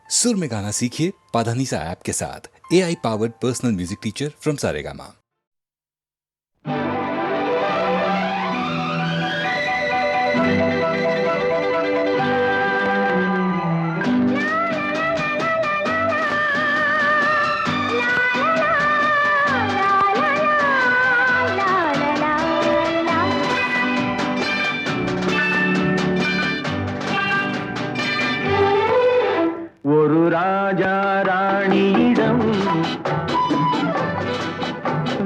सुर में गाना सीखिए पाधानीसा ऐप के साथ। AI powered personal music teacher from Saregama. ஒரு ராஜா ராணியிடம்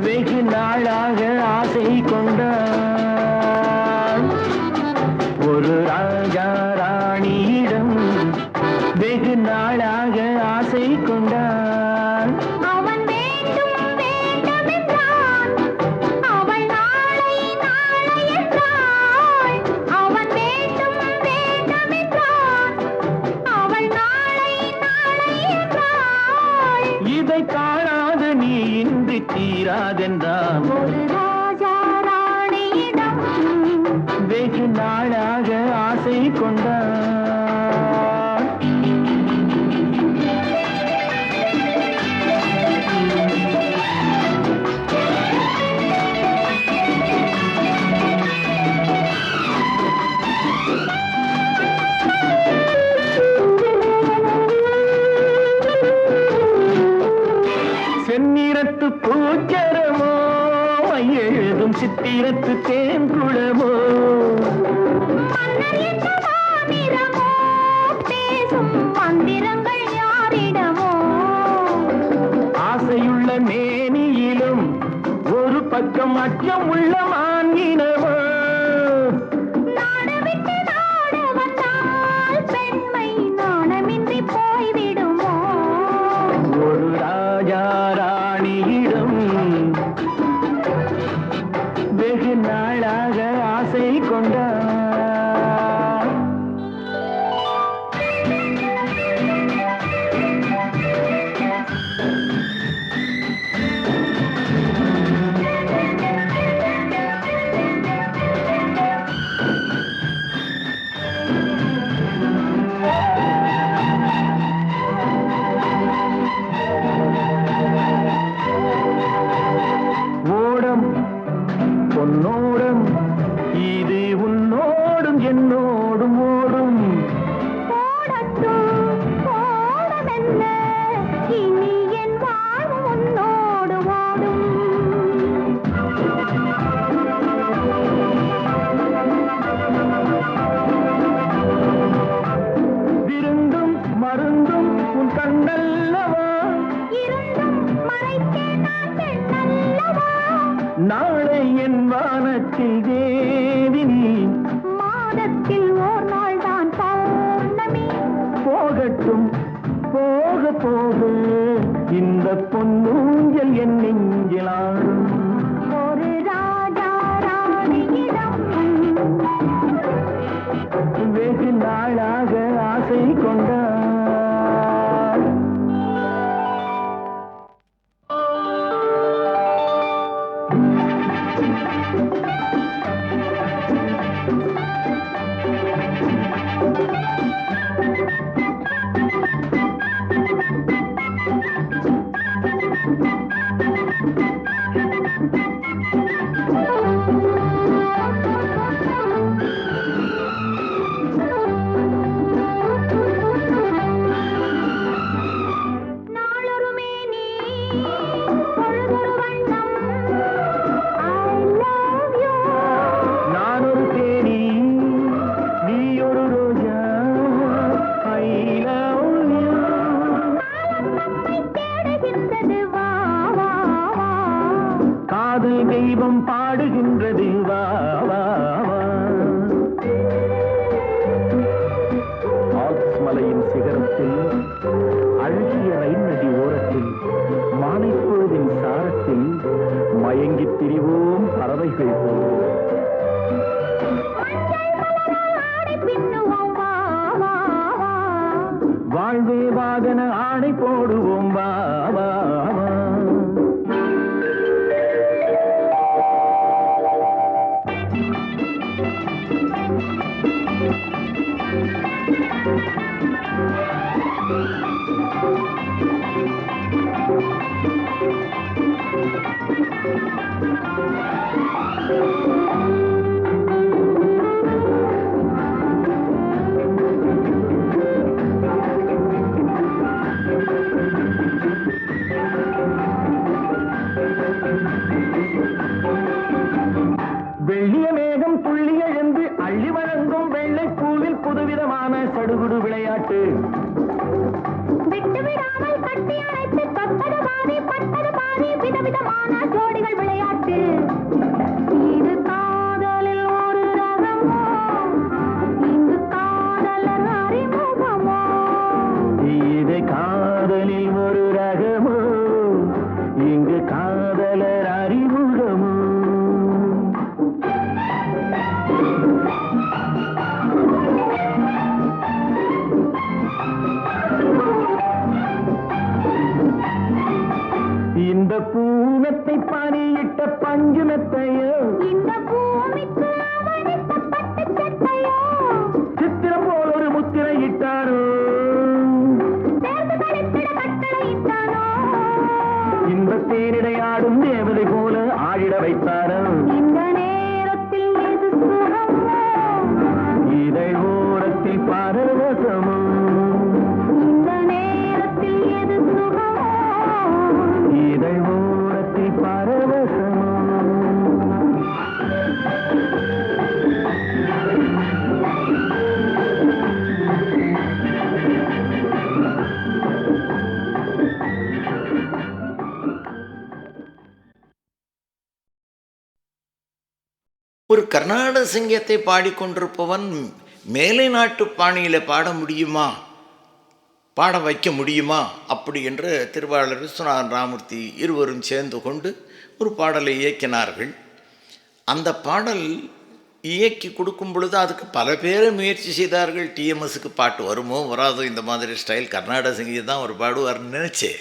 வெகு நாளாக ஆசை கொண்டான். ஒரு ராஜா ராணியிடம் வெகு நாளாக ஆசை கொண்டான். அவன் வேண்டும் வேண்டும் என்றான், அவள் நாளை நாளை என்றாள். அவன் வேண்டும் வேண்டும் என்றான், அவள் நாளை நாளை என்றாள். இதை காணாத நீ இன்றி தீராதென்றான். ஒரு ராஜா ராணியிடம் வெகு நாளாக ஆசை கொண்டான். செந்நிறத்து பூச்சரமோ எழுதும் சித்திரத்து தேன்குளமோ மன்னர் என்ற மாநிறமோ பேசும் மந்திரங்கள் யாரிடமோ? ஆசையுள்ள மேனியிலும் ஒரு பக்கம் அச்சம் உள்ள மான்கினமோ. நாடு விட்டு நாடு வந்தால் பெண்மை நாணமின்றி போய்விடுமோ? ஒரு ராஜா ராணியிடம் வெகு நாளாக ஆசை கொண்டான். ஓடம் பொன்னோடம் இது உன்னோடும் என்னோடும் ஓடும். போடட்டும் போடமெல்ல, இனி என் வாழ்வு உன்னோடு ஓடும். விருந்தும் மருந்தும் உன் கண்ணல்லவா. இருந்தும் மறைத்தே நான் பெண்ணல்லவா? நாளை என் வானத்தில் தேவினி. மாதத்தில் ஓர் நாள் தான் பௌர்ணமி. போகட்டும் போக போக இந்த பொன்னூஞ்சல் என் நெஞ்சிலாடும். ஒரு ராஜா ராணியிடம் வெகு நாளாக ஆசை கொண்டான். நாளொரு மேனி பொழுதொரு வண்ணம். I love you. நான் ஒரு தேனி நீ ஒரு ரோஜா. I love you. காலம் நம்மை தேடுகின்றது, வா வா வா. காதல் தெய்வம் பாடுகின்றது, வா வா வா. ஆல்ப்ஸ் மலையின் சிகரத்தில் அழகிய ரயில் நதி ஓரத்தில் மாலைப்பொழுதின் சாரத்தில் மயங்கித் திரிவோம் பறவைகள் போல். மஞ்சள் மலரால் ஆடை பின்னுவோம், வா வா வா. வாழ்வே வாகன ஆணை போடுவோம், வா வா வா. வெள்ளிய மேகம் துள்ளி எழுந்து அள்ளி வழங்கும் வெள்ளை பூவில் புதுவிதமான சடுகுடு விளையாட்டு. விட்டு விடாமல் கட்டி அணைத்து தொட்டது பாதி பட்டது பாதி விதவிதமான ஜோடிகள் விளையாட்டு. இது காதலில் ஒரு ரகமோ, இங்கு காதலர் அறிமுகமோ. இது காதலில் ஒரு ரகமோ, இங்கு காதலர் அறிமுகமோ. இந்த பூனத்தை பணியிட்ட பஞ்சுமெத்தையோ, இந்த பூமிக்கு அவனித்த பட்டுச் சட்டையோ, சித்திரம் போல் ஒரு முத்திரை இட்டாரோ, சேர்ந்து கழித்திட கட்டளையிட்டானோ. இந்த தேரிடையாடும் தேவதை போல ஆடிட வைத்தாரோ. இந்த நேரத்தில் எது சுகமோ, இதை ஓரத்தில் பரவசமோ, இந்த நேரத்தில் எது சுகமோ. இதை ஓரத்தில் பரவசமோ. ஒரு கர்நாடக சங்கீதத்தை பாடிக்கொண்டிருப்பவன் மேலை நாட்டு பாணியில் பாட முடியுமா, பாட வைக்க முடியுமா அப்படி என்று திருவாளர் விஸ்வநாதன் ராமூர்த்தி இருவரும் சேர்ந்து கொண்டு ஒரு பாடலை இயக்கினார்கள். அந்த பாடல் இயக்கி கொடுக்கும் பொழுது அதுக்கு பல பேரை முயற்சி செய்தார்கள். டிஎம்எஸ்க்கு பாட்டு வருமோ வராதோ, இந்த மாதிரி ஸ்டைல் கர்நாடக சங்கீதம் தான் ஒரு பாடுவார்னு நினச்சே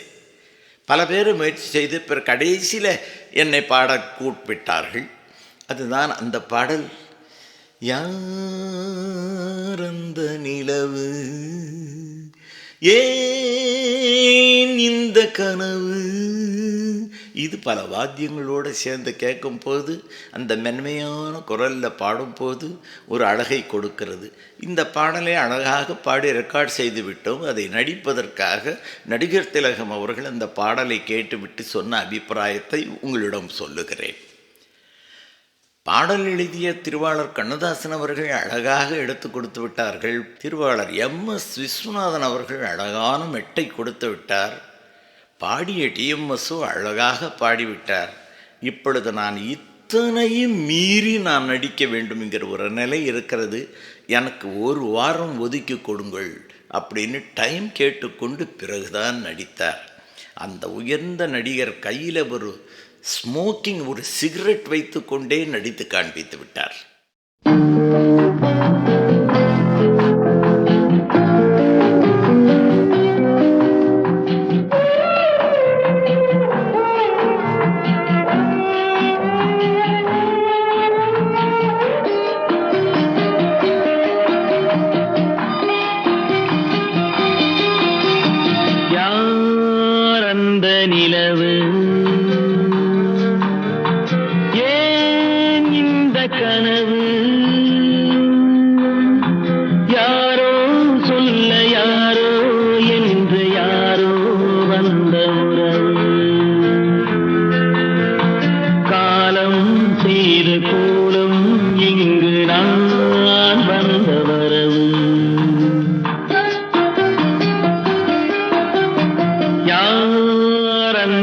பல பேரை முயற்சி செய்து பிற கடைசியில் என்னை பாட கூப்பிட்டார்கள். அதுதான் அந்த பாடல். யார் அந்த நிலவு, ஏன் இந்த கனவு. இது பல வாத்தியங்களோடு சேர்ந்து கேட்கும்போது, அந்த மென்மையான குரலில் பாடும்போது ஒரு அழகை கொடுக்கிறது. இந்த பாடலை அழகாக பாடி ரெக்கார்ட் செய்து விட்டோம். அதை நடிப்பதற்காக நடிகர் திலகம் அவர்கள் அந்த பாடலை கேட்டுவிட்டு சொன்ன அபிப்பிராயத்தை உங்களிடம் சொல்லுகிறேன். பாடல் எழுதிய திருவாளர் கண்ணதாசன் அவர்கள் அழகாக எடுத்து கொடுத்து விட்டார்கள். திருவாளர் எம்.எஸ். விஸ்வநாதன் அவர்கள் அழகான மெட்டை கொடுத்து விட்டார். பாடிய டிஎம்எஸ்ஸோ அழகாக பாடிவிட்டார். இப்பொழுது நான் இத்தனையும் மீறி நான் நடிக்க வேண்டும்ங்கிற ஒரு நிலை இருக்கிறது. எனக்கு ஒரு வாரம் ஒதுக்கி கொடுங்கள் அப்படின்னு டைம் கேட்டுக்கொண்டு பிறகுதான் நடித்தார். அந்த உயர்ந்த நடிகர் கையில் ஒரு ஸ்மோக்கிங், ஒரு சிகரெட் வைத்து கொண்டே நடித்து காண்பித்து விட்டார். யார் அந்த நிலவு, கனவு, யாரோ சொல்ல யாரோ என்று யாரோ வந்த உறவு, காலம் செய்து கூடும் இங்கு நான் வந்த வரவு. யார் அந்த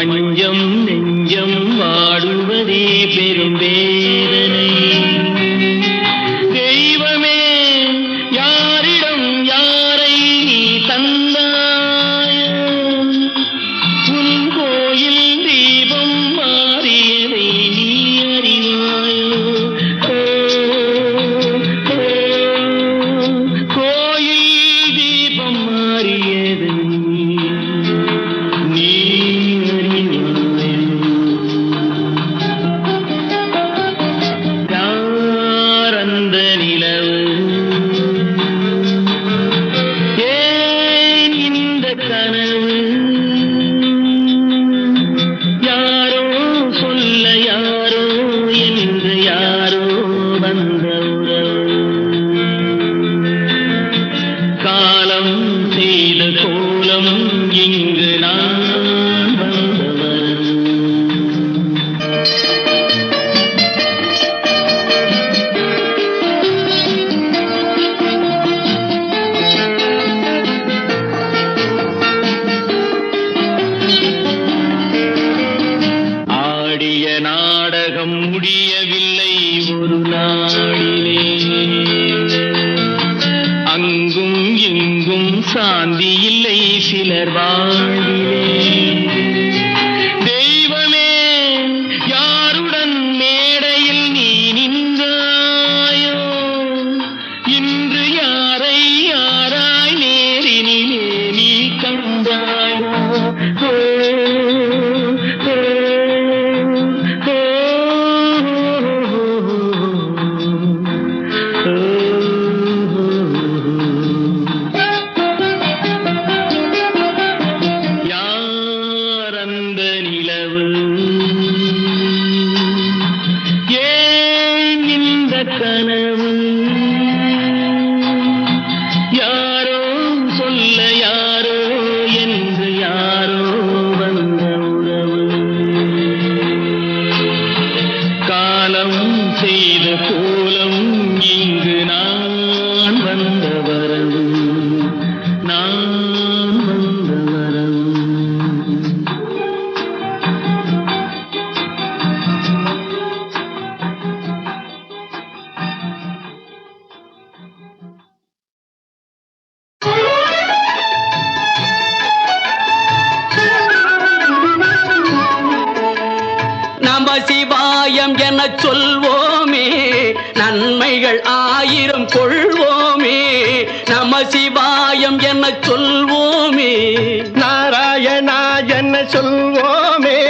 மஞ்சம் நெஞ்சம் வாடுவதே பெரும் வேதனை. தெய்வமே யாரிடம் யாரை தந்தாயோ, உன் கோயில் தீபம் மாறியதை நீ அறிவாயோ. கோயில் தீபம் மாறியதை நீ அறிவாயோ. யார் அந்த நிலவு, ஏன் இந்த கனவு, யாரோ சொல்ல யாரோ என்று யாரோ வந்த உறவு. காலம் செய்த கோலம் இங்கு நான் வந்தவர். ஆடிய நாடகம் முடியவில்லை ஒரு நாளிலே, அங்கும் இங்கும் சாந்தி இல்லை சிலர் வாழ்விலே. தெய்வமே யாருடன் மேடையில் நீ நின்றாயோ, இன்று யாரை யாராய் நேரினிலே நீ கண்டாயோ. ஓ, ஓ, யார் அந்த நிலவு, ஏன் இந்த கனவு, யாரோ சொல்ல யாரோ என்று யாரோ வந்த உறவு. காலம் செய்த கோலம் இங்கு நான் வந்த வரவு, நான் வந்த வரவு. நம சிவாயம் எனச் சொல்வோமே, நன்மைகள் ஆயிரம் கொள்வோமே. நம சிவாயம் எனச் சொல்வோமே, நாராயணா என்ன சொல்வோமே,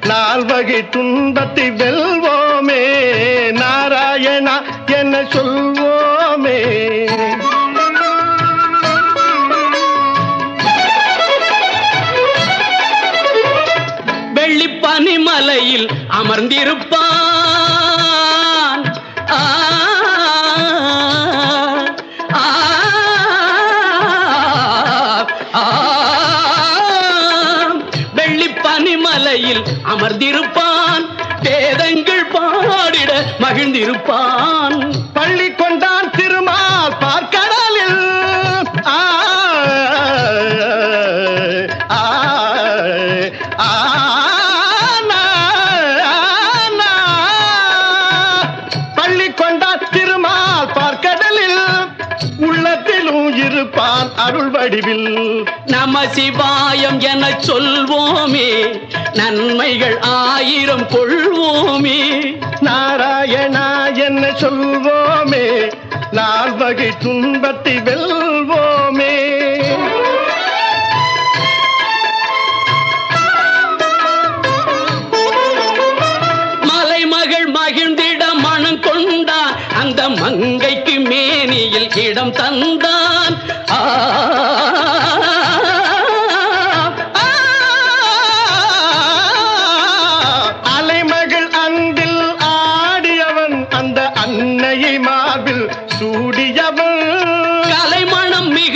நால்வகை துன்பத்தை வெல்வோமே. நாராயணா என்ன சொல்வோமே. வெள்ளிப்பனிமலையில் அமர்ந்திருப்பான். ஆ, ஆ, ஆ, வெள்ளிப்பனிமலையில் அமர்ந்திருப்பான். வேதங்கள் பாடிட மகிழ்ந்திருப்பான். பள்ளி கொண்டான் திருமால் பார்க்கடலில். ஆ, ஆ, ஆ, பள்ளி கொண்டான் திருமால் பார்க்கடலில். உள்ளத்திலும் இருப்பான் அருள் வடிவில். நம சிவாயம் எனச் சொல்வோமே, நன்மைகள் ஆயிரம் கொள்வோமே. நாராயணா என்ன சொல்வோமே, நால்வகை துன்பத்தை வெல்வோமே. மலைமகள் மகிழ்ந்திட மனம் கொண்டான், அந்த மங்கைக்கு மேனியில் இடம் தந்தான். ஆ, ஆ, அலைமகள் அன்பில் ஆடியவன், அந்த அன்னையை மார்பில் சூடியவன். கலைமணம் மிக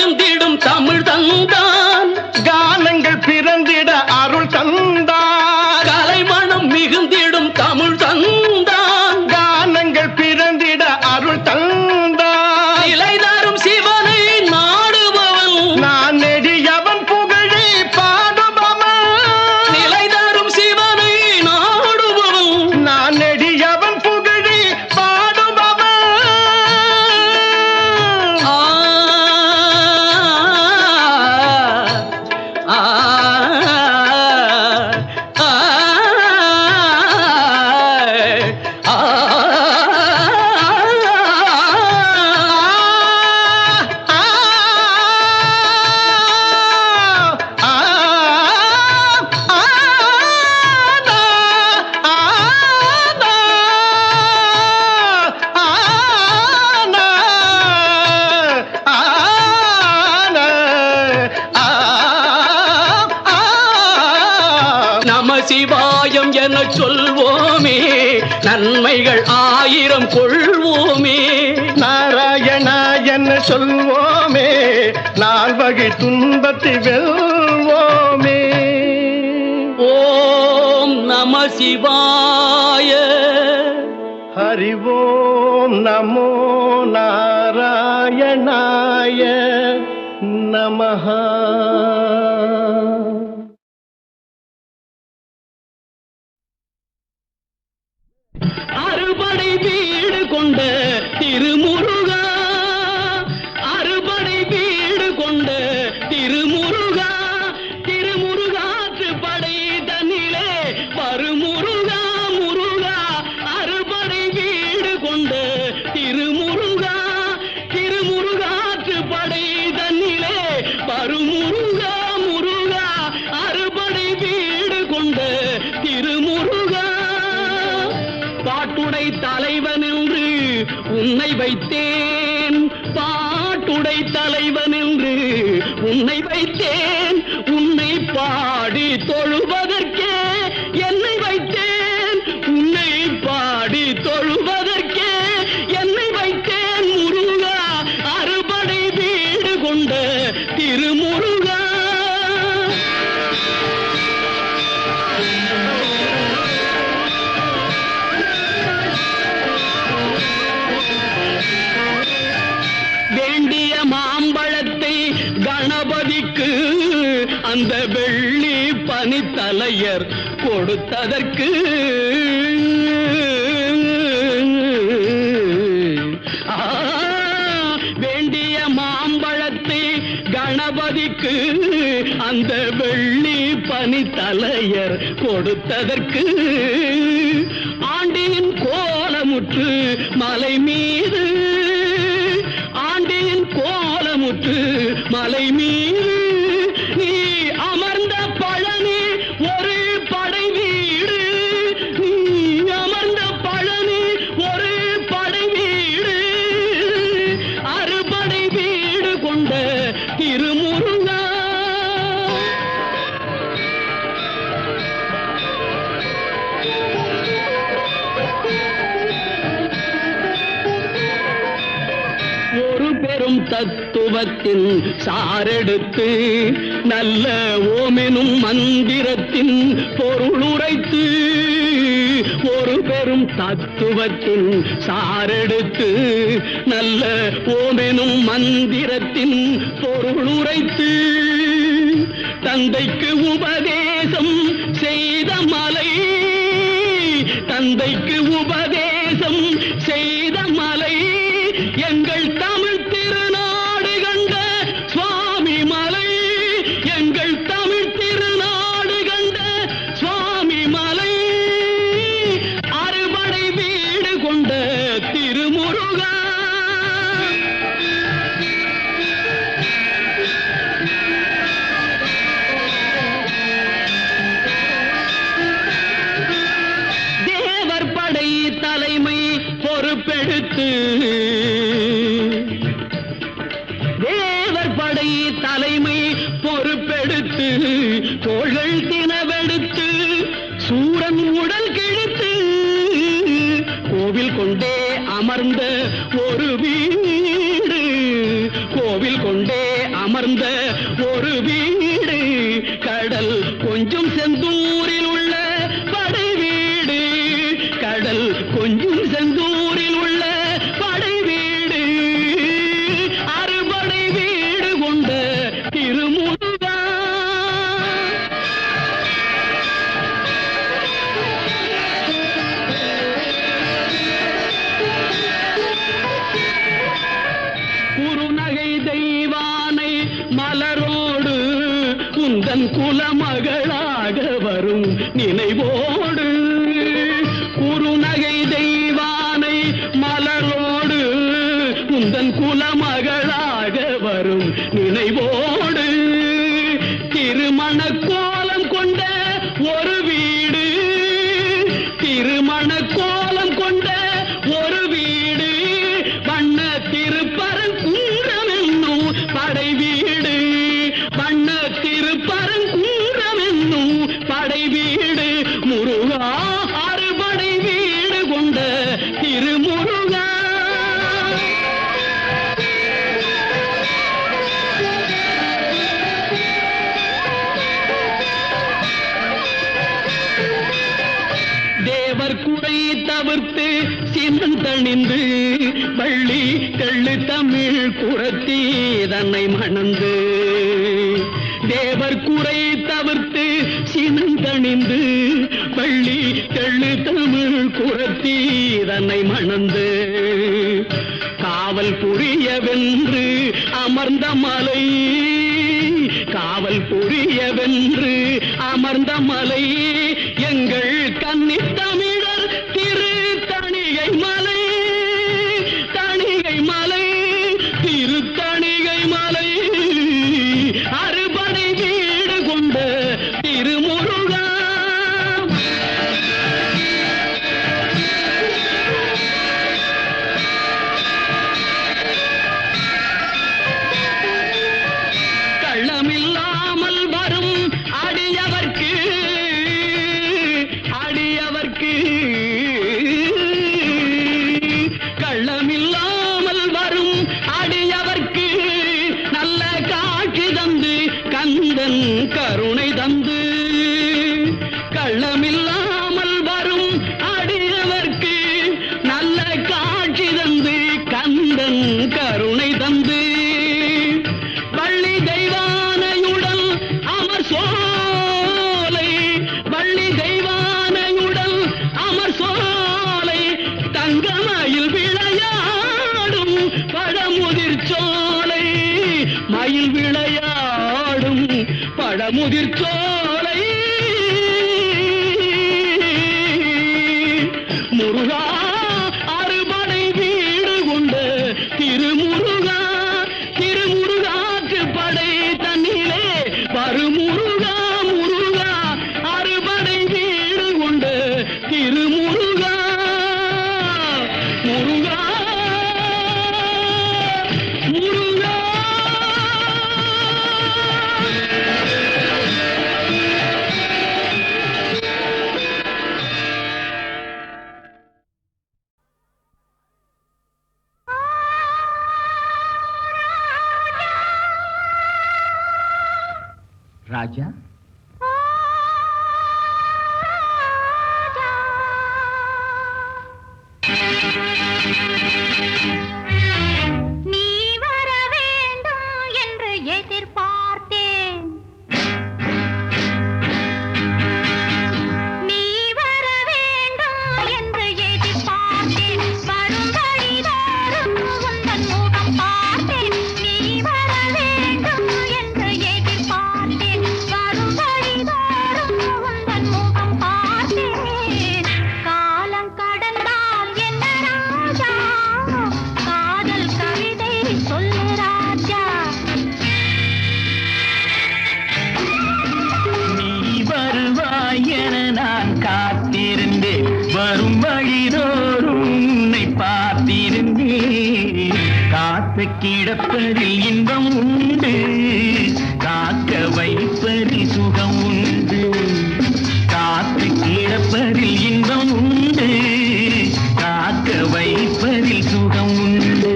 சிவாயம் என சொல்வோமே, நன்மைகள் 1000 கொள்வோமே. நாராயணா என்ன சொல்வோமே, நால்வகை துன்பத்தை வெல்வோமே. ஓம் நம சிவாய. ஹரி ஓம் நமோ நாராயணாய நமஹ. அறுபடை வீடு கொண்ட திருமுருகா, அறுபடை வீடு கொண்ட திருமுருகா, திருமுருகாற்று படை தன்னிலே வருமுருகா முருகா. அறுபடை வீடு கொண்ட திருமுருகா, திருமுருகாற்று படை தன்னிலே வருமுருகா முருகா. அறுபடை வீடு கொண்ட திருமுருகா, பாட்டுடை தலைவன் என்று உன்னை வைத்தேன், பாட்டுடை தலைவன் என்று உன்னை வைத்தேன். உன்னை பாடி தொழுவதற்கே என்னை வைத்தேன், உன்னை பாடி தொழுவதற்கே என்னை வைத்தேன் முருகா. அறுபடை வீடு கொண்ட திருமுருகா. வேண்டிய மாம்பழத்தை கணபதிக்கு அந்த வெள்ளி பனித்தலையர் கொடுத்ததற்கு, வேண்டிய மாம்பழத்தை கணபதிக்கு அந்த வெள்ளி பனித்தலையர் கொடுத்ததற்கு, ஆண்டியின் கோலமுற்று மலை மீது, ஆண்டியின் கோலமுற்று மலை மீது நீ அமர்ந்த பழனி ஒரு படை வீடு, நீ அமர்ந்த பழனி ஒரு படை வீடு. அறுபடை வீடு கொண்ட திருமுருகா. ஒரு பெரும் தத்துவத்தின் சாரெடுத்து நல்ல ஓமெனும் மந்திரத்தின் பொருள் உரைத்து, ஒரு பெரும் தத்துவத்தின் சாரெடுத்து நல்ல ஓமெனும் மந்திரத்தின் பொருள் உரைத்து, தந்தைக்கு உபதேசம் செய்த மலை, தந்தைக்கு உபதேசம் செய்த மலை, எங்கள் தமிழ் திருநாடு கண்ட சுவாமி மலை, எங்கள் தமிழ் திருநாடு கண்ட சுவாமி மலை. அறுபடை வீடு கொண்ட திருமுருகா. தேவர் படை தலைமை பொறுப்பெடுத்து, தேவர் படை தலைமை பொறுப்பெடுத்து, தோள்கள் தினவெடுத்து சூரன் உடல் கிழித்து, கோவில் கொண்டே அமர்ந்த ஒரு வீடு, கோவில் கொண்டே அமர்ந்த ஒரு வீடு, கடல் கொஞ்சம் செந்தூரில் உள்ள படை வீடு, கடல் கொஞ்சம் செந்தூரில் உள்ள படை வீடு. அறுபடை வீடு கொண்ட திருமுருகா. குறுநகை தெய்வானை மலரோடு உந்தன் குல குலமகளாக வரும் நினைவோடு குறுநகை தெய்வானை மலரோடு உந்தன் குலமகளாக வரும் நினைவோடு திருமண கோலம் கொண்ட ஒரு வீடு திருமண கோலம் கொண்ட ஒரு வீடு வண்ண திருப்பரங்குன்றம் என்னும் படை வீடு வண்ண திருப்பரங்குன்றம் என்னும் படை வீடு முருகா அறுபடை வீடு கொண்ட திருமுருகா தேவர் குறை தவிர்த்து சினந்தணிந்து வள்ளி தெள்ளு தமிழ் குரத்தி தன்னை மணந்து தேவர் குறை தவிர்த்து சினந்தணிந்து வள்ளி தெள்ளு தமிழ் குரத்தி தன்னை மணந்து காவல் புரியவென்று அமர்ந்த மலை காவல் புரியவென்று அமர்ந்த மலை எங்கள் கன்னித் தமிழர் திரு தணிகை மலை தணிகை மலை திரு தணிகை மலை அறுபடை வீடு கொண்ட திருமுருகா கள்ளமில்லாமல் வரும் அடியவர்க்கு அடியவர்க்கு கள்ளமில்லாமல் வரும் அடியவர்க்கு நல்ல காட்சி தந்து கந்தன் கருணை தந்து கள்ளமில்லாமல் வரும் அடியவர்க்கு நல்ல காட்சி தந்து கந்தன் கருணை தந்து வள்ளி தெய்வானையுடன் அமர் சோலை வள்ளி தெய்வானையுடன் அமர் சோலை தங்கமயில் விளையாடும் பழமுதிர் சோலை மயில் விளையாடும் பழமுதிர் சோலை முருகா அறுபடை வீடு கொண்ட திருமுருகா திருமுருகாற்று படை தன்னிலே வருமுருகா முருகா அறுபடை வீடு கொண்ட திருமுருகா முருகா முருகா ராஜா நீ வர வேண்டும் என்று எதிர்பார்த்தேன் நீ வர வேண்டும் என்று எதிர்பார்த்தேன் வரும் வழிதோறும் உந்தன் முகம் பார்த்தேன் நீ வர வேண்டும் என்று எதிர்பார்த்தேன் வரும் வழிதோறும் உந்தன் முகம் பார்த்தேன் காலம் கடந்தால் என்ன ராஜா காதல் கவிதை சொல்லு ராஜா நீ வருவாய் என நான் காத்திருந்தேன் வரும் வழிதோறும் உன்னை பார்த்திருந்தேன் காத்து கிடப்பதில் இன்பம் உண்டு காக்க வைப்பதில் சுகம் உண்டு காத்து கிடப்பதில் இன்பம் உண்டு காக்க வைப்பதில் சுகம் உண்டு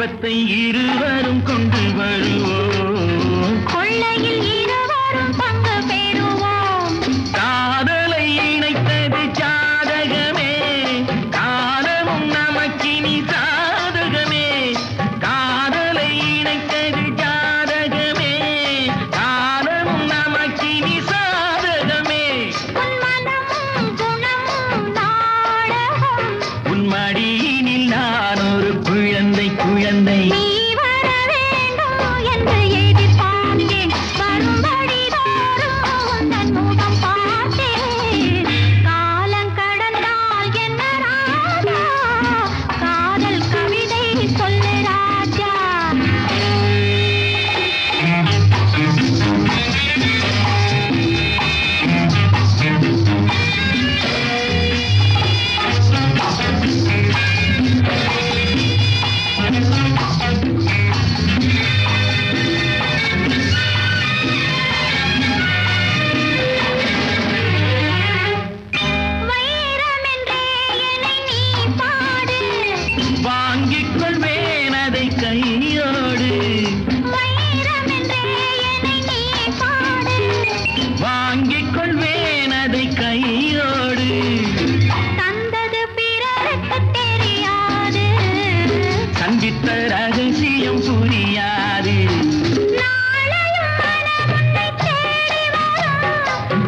இன்பத்தை இருவரும் கொண்டு வருவோம், கொள்ளையில் இருவரும் பங்கு பெறுவோம். காதலை இணைத்தது ஜாதகமே, காலமும் நமக்கினி சாதகமே. காதலை இணைத்தது ஜாதகமே, காலமும் நமக்கினி சாதகமே. உன் மனமும் குணமும் நாடகம், உன் மடியினில் நான் ஒரு குழந்தை குழந்தை. நீ வர வேண்டும் என்று எதிர்பார்த்தேன். வரும்படி தோறும் உந்தன் முகம் பார்த்தேன். காலம் கடந்தால் என்ன ராஜா, காதல் கவிதை சொல்லு ராஜா. வைரமென்றே என்னை நீ பாடு, வாங்கிக் கொள்வேன் அதை கையோடு, வைரமென்றே என்னை நீ பாடு. வாங்கிக் கொள்வேன் அதை கையோடு. தந்தது பிறருக்கு தெரியாது, சந்தித்த ரகசியம் புரியாது. நாளையும் மனம் உன்னை தேடி வரும்.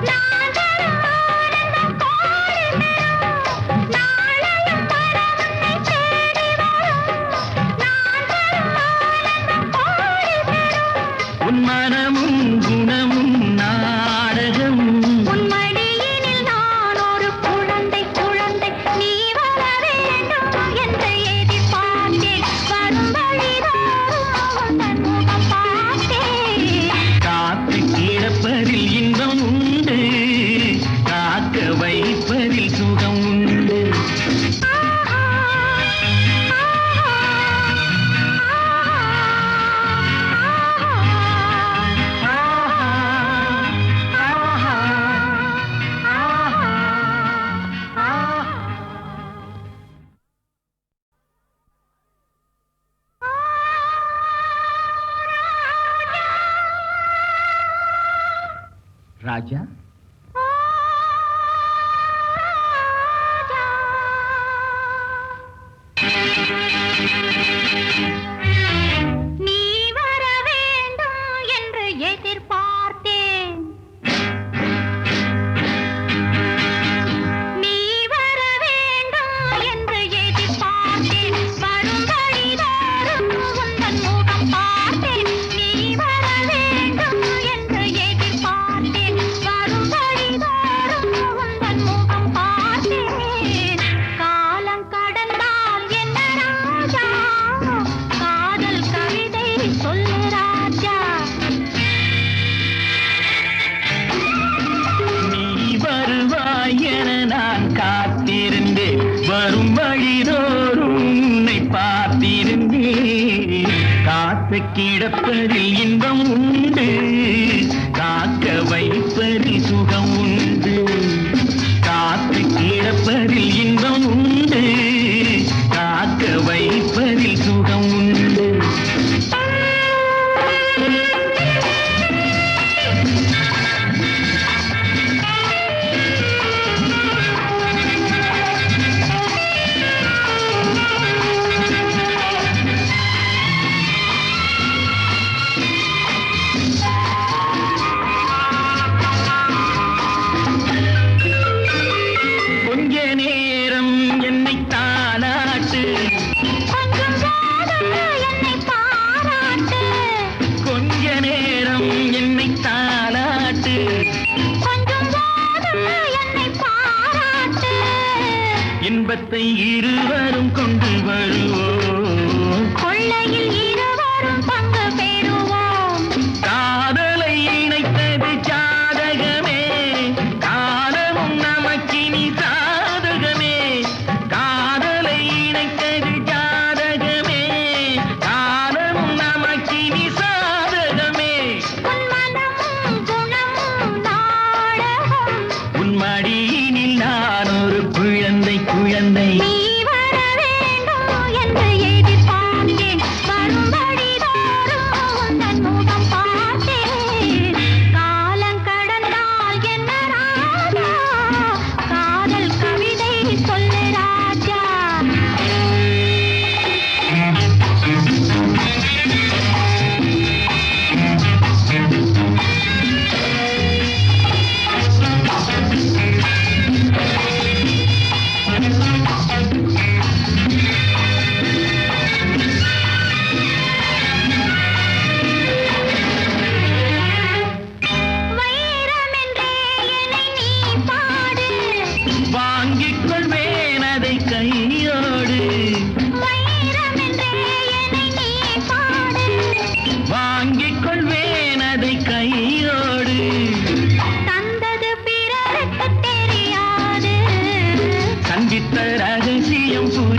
நான் தரும் ஆனந்தம் கோடி பெறும். நாளையும் மனம் உன்னை தேடி வரும். நான் தரும் ஆனந்தம் கோடி பெறும். உன் மனமும் குணமும் நாடகம். உன் மடியினில் நான் ஒரு குழந்தை குழந்தை. நீ வர வேண்டும் என்று எதிர்பார்த்தேன். வரும் வழிதோறும் உந்தன் முகம் பார்த்தேன். காத்து கிடப்பதில் இன்பம் உண்டு, காக்க வைப்பதில் சுகம் உண்டு. ராஜா, நீ வர வேண்டும் என்று எதிர்பார்த்தேன். நீ வர வேண்டும் என்று எதிர்பார்த்தேன். வரும் வழிதோறும் உந்தன் முகம் பார்த்தேன். நீ வர வேண்டும் என்று எதிர்பார்த்தேன். வரும் வழிதோறும் உந்தன் முகம் பார்த்தேன். காலம் கடந்தால் என்ன ராஜா, காதல் கவிதை சொல்லு ராஜா. நீ வருவாய் என நான் காத்திருந்தேன், வரும் வழிதோறும் உன்னை பார்த்திருந்தேன். காத்து கிடப்பதில் இன்பம் உண்டு, காக்க வைப்பதில் சுகம் உண்டு. காத்து கிடப்பதில் இன்பம் உண்டு, காக்க வைப்பதில் சுகம் உண்டு. கொஞ்ச நேரம் என்னை தாலாட்டு, கொஞ்சம் போதும் என்னை பாராட்டு. கொஞ்ச நேரம் என்னை தாலாட்டு. கொஞ்சம் போதும் என்னை பாராட்டு. இன்பத்தை இருவரும் கொண்டு வருவோம், கொள்ளையில் இருவரும் பங்கு பெறுவோம். காதலை இணைத்தது ஜாதகமே, காலமும் நமக்கினி சாதகமே. காதலை இணைத்தது ஜாதகமே, காலமும் நமக்கினி சாதகமே. உன் மனமும் குணமும் நாடகம், உன் மடியினில் நான் ஒரு குழந்தை குழந்தை. நீ வர வேண்டும் என்று புது